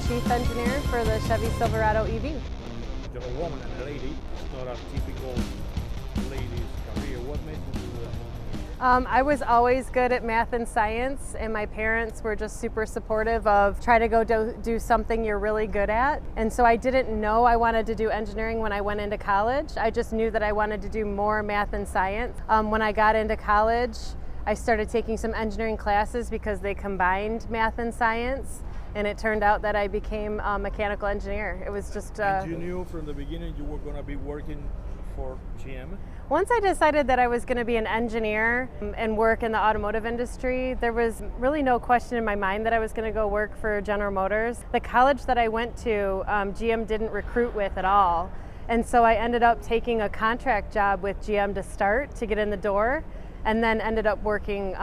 Chief Engineer for the Chevy Silverado EV. You're a woman and a lady. It's not a typical lady's career. What made you do that? I was always good at math and science, and my parents were just super supportive of try to go do something you're really good at. And so I didn't know I wanted to do engineering when I went into college. I just knew that I wanted to do more math and science. When I got into college, I started taking some engineering classes because they combined math and science. And it turned out that I became a mechanical engineer. It was just... And you knew from the beginning you were going to be working for GM? Once I decided that I was going to be an engineer and work in the automotive industry, there was really no question in my mind that I was going to go work for General Motors. The college that I went to, GM didn't recruit with at all. And so I ended up taking a contract job with GM to start, to get in the door, and then ended up working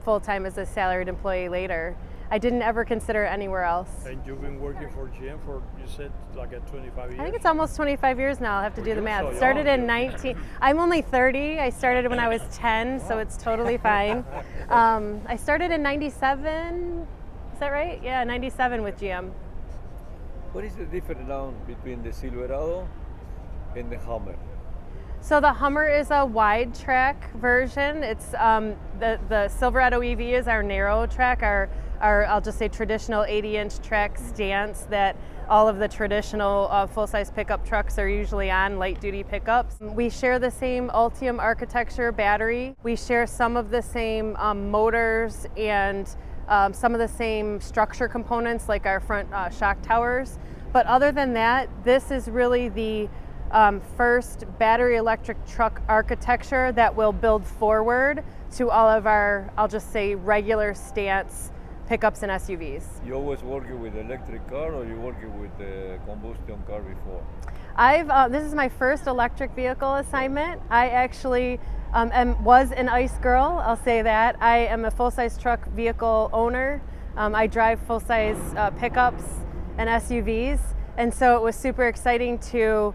full-time as a salaried employee later. I didn't ever consider anywhere else. And you've been working for GM for, you said, like at 25 years? I think it's almost 25 years now. I'll have to do the math. So Started in 19, I'm only 30. I started when I was 10, so it's totally fine. I started in 97, is that right? Yeah, 97 with GM. What is the difference now between the Silverado and the Hummer? So the Hummer is a wide track version. It's the Silverado EV is our narrow track, our I'll just say traditional 80-inch track stance that all of the traditional full-size pickup trucks are usually on, light-duty pickups. We share the same Ultium architecture battery. We share some of the same motors and some of the same structure components like our front shock towers. But other than that, this is really the first battery electric truck architecture that will build forward to all of our, I'll just say, regular stance pickups and SUVs. You always working with electric car, or you working with the combustion car before? This is my first electric vehicle assignment. I actually was an ICE girl, I'll say that. I am a full-size truck vehicle owner. I drive full-size pickups and SUVs, and so it was super exciting to,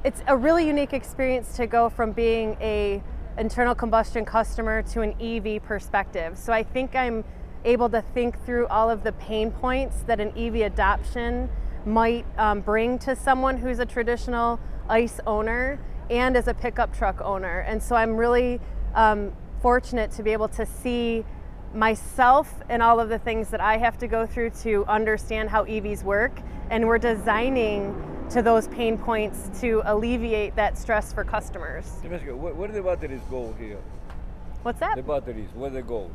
it's a really unique experience to go from being a internal combustion customer to an EV perspective. So I think I'm able to think through all of the pain points that an EV adoption might bring to someone who's a traditional ICE owner and as a pickup truck owner. And so I'm really fortunate to be able to see myself and all of the things that I have to go through to understand how EVs work. And we're designing to those pain points to alleviate that stress for customers. Where do the batteries go here? What's that? The batteries, where they go?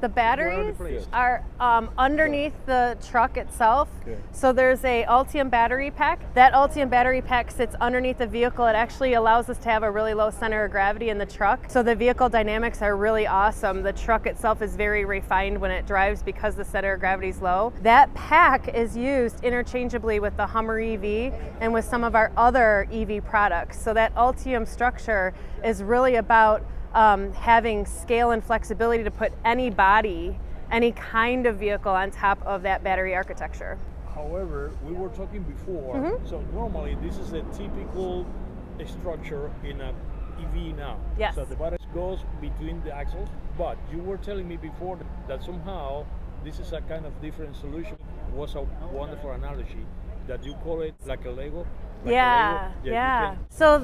The batteries are underneath the truck itself. Okay. So there's a Ultium battery pack. That Ultium battery pack sits underneath the vehicle. It actually allows us to have a really low center of gravity in the truck. So the vehicle dynamics are really awesome. The truck itself is very refined when it drives because the center of gravity is low. That pack is used interchangeably with the Hummer EV and with some of our other EV products. So that Ultium structure is really about having scale and flexibility to put any body, any kind of vehicle on top of that battery architecture. However, we were talking before, so normally this is a typical structure in an EV now. Yes. So the battery goes between the axles, but you were telling me before that somehow this is a kind of different solution. It was a wonderful analogy that you call it like a Lego. Like Yeah. So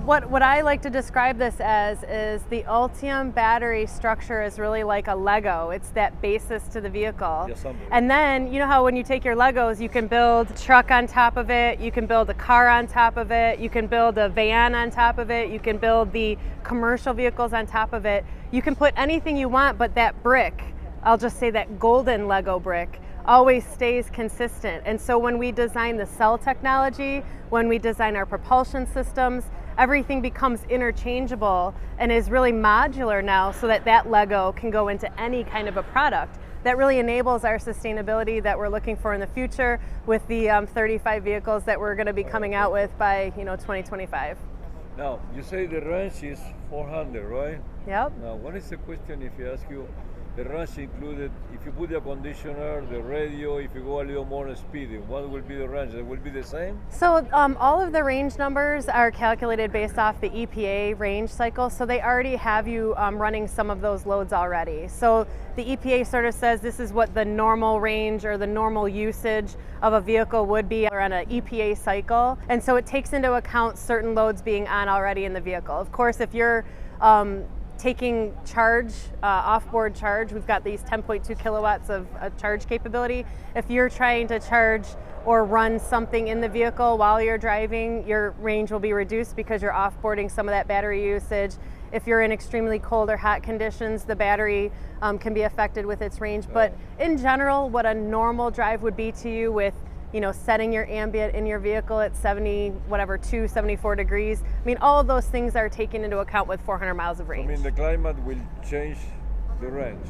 what I like to describe this as is the Ultium battery structure is really like a Lego. It's that basis to the vehicle. Yes, and then you know how when you take your Legos, you can build a truck on top of it, you can build a car on top of it, you can build a van on top of it, you can build the commercial vehicles on top of it. You can put anything you want, but that brick, I'll just say that golden Lego brick, always stays consistent. And so when we design the cell technology, when we design our propulsion systems, everything becomes interchangeable and is really modular now so that that Lego can go into any kind of a product. That really enables our sustainability that we're looking for in the future with the 35 vehicles that we're going to be coming out with by 2025. Now, you say the range is 400, right? Yep. Now, what is the question if you ask you, The range included, if you put the conditioner, the radio, if you go a little more speedy, what will be the range? It will be the same? So all of the range numbers are calculated based off the EPA range cycle, so they already have you running some of those loads already. So the EPA sort of says this is what the normal range or the normal usage of a vehicle would be on an EPA cycle, and so it takes into account certain loads being on already in the vehicle. Of course, if you're taking charge, off-board charge, we've got these 10.2 kilowatts of charge capability. If you're trying to charge or run something in the vehicle while you're driving, your range will be reduced because you're off-boarding some of that battery usage. If you're in extremely cold or hot conditions, the battery can be affected with its range. But in general, what a normal drive would be to you with setting your ambient in your vehicle at 74 degrees. I mean, all of those things are taken into account with 400 miles of range. I mean, the climate will change the range.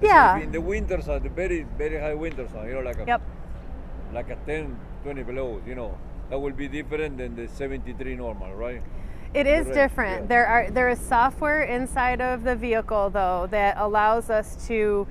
Yeah. If in the winters, the very, very high winters, like a 10, 20 below, that will be different than the 73 normal, right? It is different. Yeah. There is software inside of the vehicle, though, that allows us to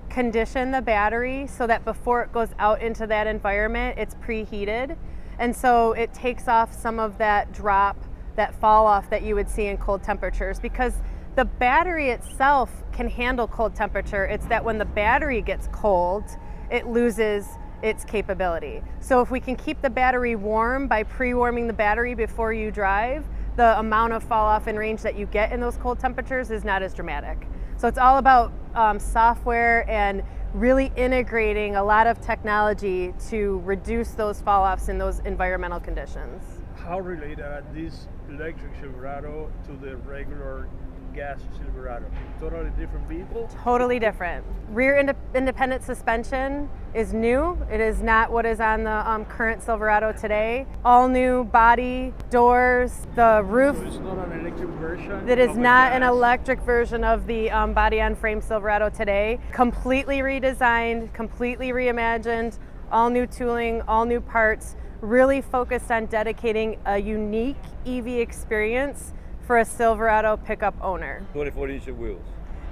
condition the battery so that before it goes out into that environment, it's preheated. And so it takes off some of that drop, that fall off that you would see in cold temperatures, because the battery itself can handle cold temperature. It's that when the battery gets cold, it loses its capability. So if we can keep the battery warm by pre-warming the battery before you drive, the amount of fall off in range that you get in those cold temperatures is not as dramatic. So it's all about software and really integrating a lot of technology to reduce those fall-offs in those environmental conditions. How related are this electric Silverado to the regular gas Silverado? Totally different vehicle? Totally different. Rear independent suspension is new. It is not what is on the current Silverado today. All new body, doors, the roof. So it's not an electric version? That is not an electric version of the body-on-frame Silverado today. Completely redesigned, completely reimagined, all new tooling, all new parts, really focused on dedicating a unique EV experience for a Silverado pickup owner. 24-inch wheels.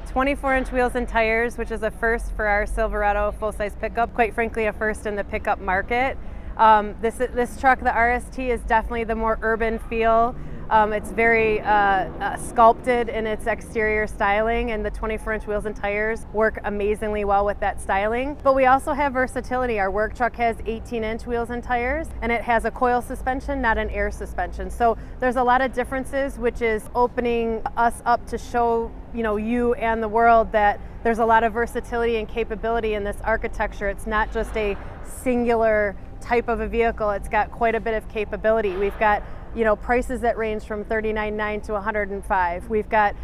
24-inch wheels and tires, which is a first for our Silverado full-size pickup. Quite frankly, a first in the pickup market. This truck, the RST, is definitely the more urban feel. It's very sculpted in its exterior styling, and the 24-inch wheels and tires work amazingly well with that styling. But we also have versatility. Our work truck has 18-inch wheels and tires, and it has a coil suspension, not an air suspension. So there's a lot of differences, which is opening us up to show you and the world that there's a lot of versatility and capability in this architecture. It's not just a singular type of a vehicle. It's got quite a bit of capability. We've got prices that range from $39,900 to $105,000. We've got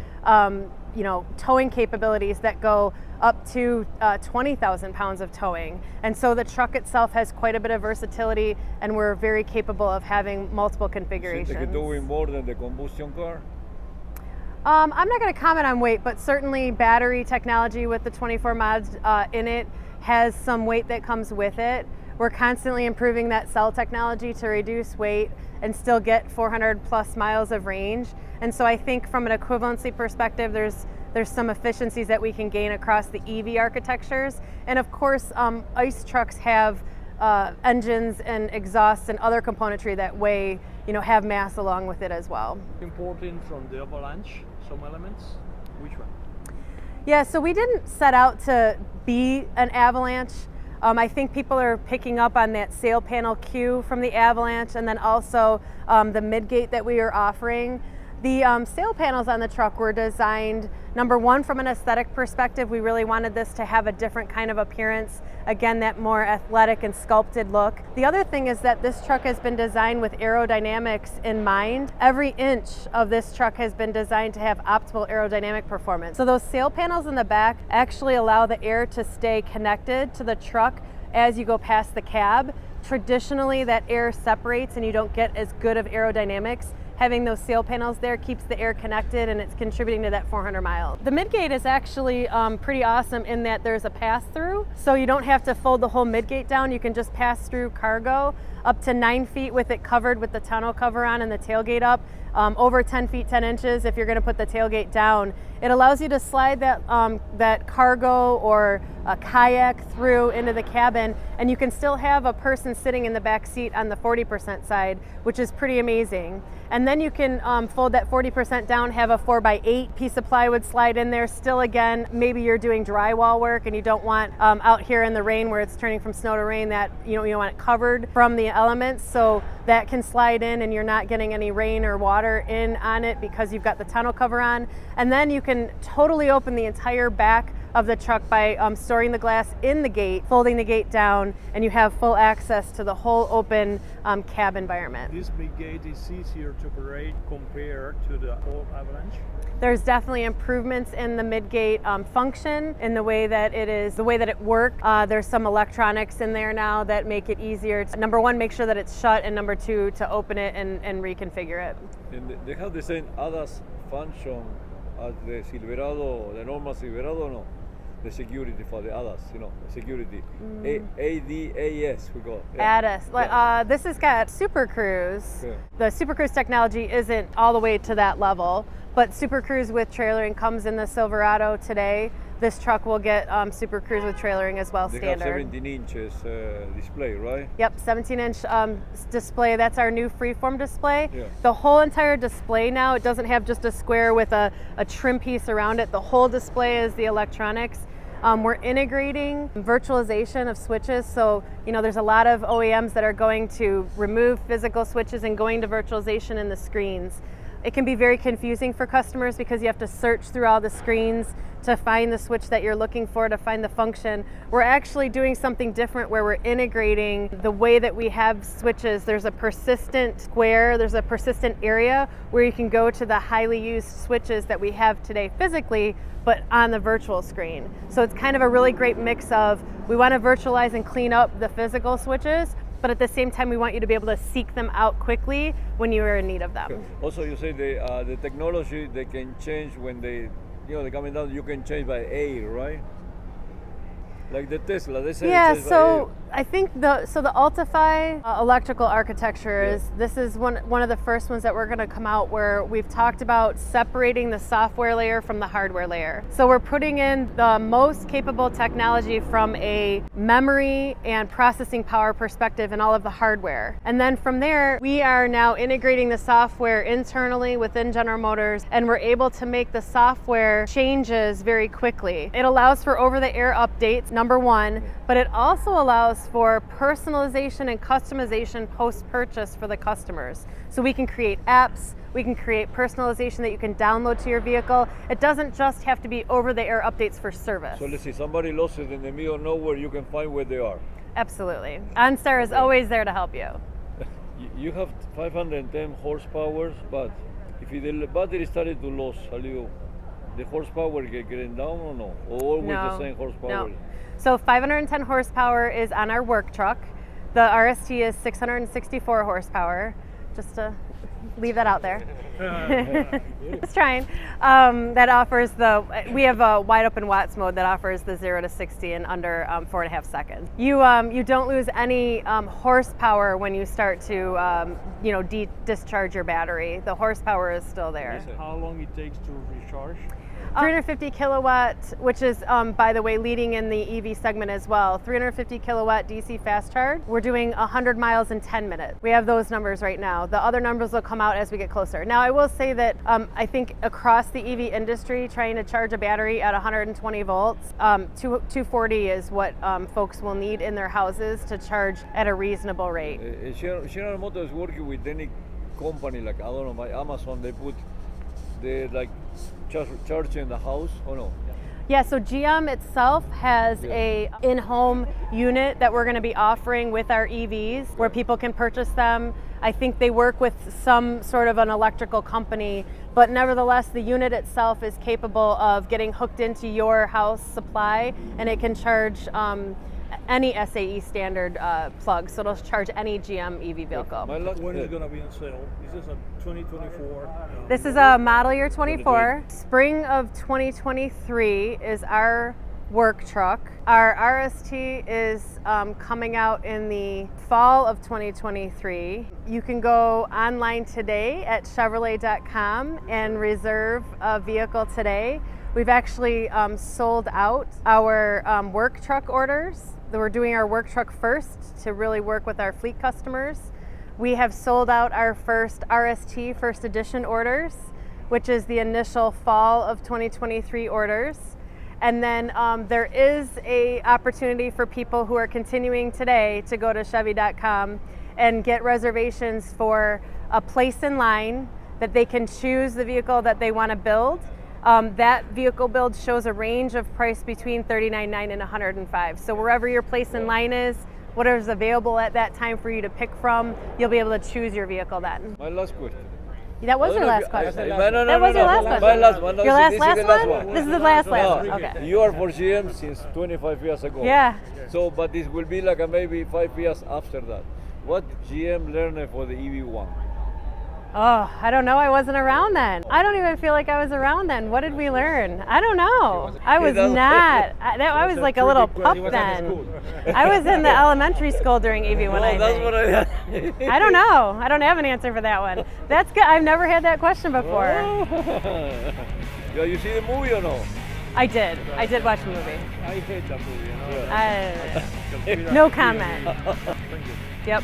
towing capabilities that go up to 20,000 pounds of towing. And so the truck itself has quite a bit of versatility, and we're very capable of having multiple configurations. Siente que doing more than the combustion car? I'm not going to comment on weight, but certainly battery technology with the 24 mods in it has some weight that comes with it. We're constantly improving that cell technology to reduce weight and still get 400 plus miles of range. And so I think from an equivalency perspective, there's some efficiencies that we can gain across the EV architectures. And of course, ICE trucks have engines and exhausts and other componentry that weigh, have mass along with it as well. Importing from the Avalanche some elements? Which one? Yeah, so we didn't set out to be an Avalanche. I think people are picking up on that sail panel cue from the Avalanche, and then also the midgate that we are offering. The sail panels on the truck were designed, number one, from an aesthetic perspective. We really wanted this to have a different kind of appearance. Again, that more athletic and sculpted look. The other thing is that this truck has been designed with aerodynamics in mind. Every inch of this truck has been designed to have optimal aerodynamic performance. So those sail panels in the back actually allow the air to stay connected to the truck as you go past the cab. Traditionally, that air separates and you don't get as good of aerodynamics. Having those sail panels there keeps the air connected, and it's contributing to that 400 miles. The midgate is actually pretty awesome in that there's a pass-through, so you don't have to fold the whole midgate down. You can just pass through cargo up to 9 feet with it covered with the tonneau cover on and the tailgate up. Over 10 feet 10 inches if you're going to put the tailgate down. It allows you to slide that, that cargo or a kayak through into the cabin, and you can still have a person sitting in the back seat on the 40% side, which is pretty amazing. And then you can fold that 40% down, have a 4x8 piece of plywood slide in there. Still, again, maybe you're doing drywall work and you don't want out here in the rain where it's turning from snow to rain that you don't want it covered from the elements. So that can slide in and you're not getting any rain or water in on it because you've got the tonneau cover on. And then you can totally open the entire back of the truck by storing the glass in the gate, folding the gate down, and you have full access to the whole open cab environment. This big gate is easier to operate compared to the old Avalanche? There's definitely improvements in the mid-gate function, in the way that it works. There's some electronics in there now that make it easier to, number one, make sure that it's shut, and number two, to open it and reconfigure it. And they have the same ADAS function as the Silverado, the normal Silverado, no? The security for the ADAS, security. ADAS, we call it. Yeah. ADAS. This has got Super Cruise. Yeah. The Super Cruise technology isn't all the way to that level, but Super Cruise with trailering comes in the Silverado today. This truck will get Super Cruise with trailering as well, they standard. Have 17 inches display, right? Yep, 17-inch display. That's our new freeform display. Yeah. The whole entire display now, it doesn't have just a square with a trim piece around it. The whole display is the electronics. We're integrating virtualization of switches. So, there's a lot of OEMs that are going to remove physical switches and going to virtualization in the screens. It can be very confusing for customers because you have to search through all the screens to find the switch that you're looking for, to find the function. We're actually doing something different where we're integrating the way that we have switches. There's a persistent square, there's a persistent area where you can go to the highly used switches that we have today physically, but on the virtual screen. So it's kind of a really great mix of, we want to virtualize and clean up the physical switches, but at the same time, we want you to be able to seek them out quickly when you are in need of them. Also, you say the technology, they can change when they're coming down, you can change by air, right? Like the Tesla, they say. Yeah, so I think the Ultify electrical architecture is one of the first ones that we're going to come out where we've talked about separating the software layer from the hardware layer. So we're putting in the most capable technology from a memory and processing power perspective in all of the hardware. And then from there, we are now integrating the software internally within General Motors, and we're able to make the software changes very quickly. It allows for over-the-air updates, number one, but it also allows for personalization and customization post-purchase for the customers. So we can create apps, we can create personalization that you can download to your vehicle. It doesn't just have to be over-the-air updates for service. So let's see, somebody lost it in the middle of nowhere, you can find where they are. Absolutely. OnStar is always there to help you. You have 510 horsepower, but if the battery started to lose a little, the horsepower getting down or no? Or always the same horsepower? No. So 510 horsepower is on our work truck. The RST is 664 horsepower, just to leave that out there. Just trying. That offers we have a wide open watts mode that offers the 0 to 60 in under 4.5 seconds. You don't lose any horsepower when you start to discharge your battery. The horsepower is still there. How long it takes to recharge? 350 kilowatt, which is, by the way, leading in the EV segment as well. 350 kilowatt DC fast charge. We're doing 100 miles in 10 minutes. We have those numbers right now. The other numbers will come out as we get closer. Now, I will say that I think across the EV industry, trying to charge a battery at 120 volts, 240 is what folks will need in their houses to charge at a reasonable rate. General Motors is working with any company, like, I don't know, by Amazon, they put the charge in the house or no? Yeah, so GM itself has a in-home unit that we're going to be offering with our EVs where people can purchase them. I think they work with some sort of an electrical company, but nevertheless, the unit itself is capable of getting hooked into your house supply, and it can charge any SAE standard plug, so it'll charge any GM EV vehicle. When is it going to be on sale? Is this a 2024? This is a model year 24. Spring of 2023 is our work truck. Our RST is coming out in the fall of 2023. You can go online today at Chevrolet.com and reserve a vehicle today. We've actually sold out our work truck orders. We're doing our work truck first to really work with our fleet customers. We have sold out our first RST first edition orders, which is the initial fall of 2023 orders. And then there is a opportunity for people who are continuing today to go to Chevy.com and get reservations for a place in line that they can choose the vehicle that they want to build. That vehicle build shows a range of price between $39,900 and $105. So wherever your place in line is, whatever's available at that time for you to pick from, you'll be able to choose your vehicle then. My last question. That was I your don't know last if question. No, That was your last question. My last one. No, Your this is last the last one? This is the last one. Okay. You are for GM since 25 years ago. Yeah. So, but this will be like maybe 5 years after that. What GM learned for the EV1? Oh, I don't know. I wasn't around then. I don't even feel like I was around then. What did we learn? I don't know. I was not. I was like a little pup then. I was in the elementary school during EV1. I That's think. what I. I don't know. I don't have an answer for that one. That's good. I've never had that question before. Yeah, you see the movie or no? I did. I did watch the movie. I hate that movie, you know. No comment. Yep.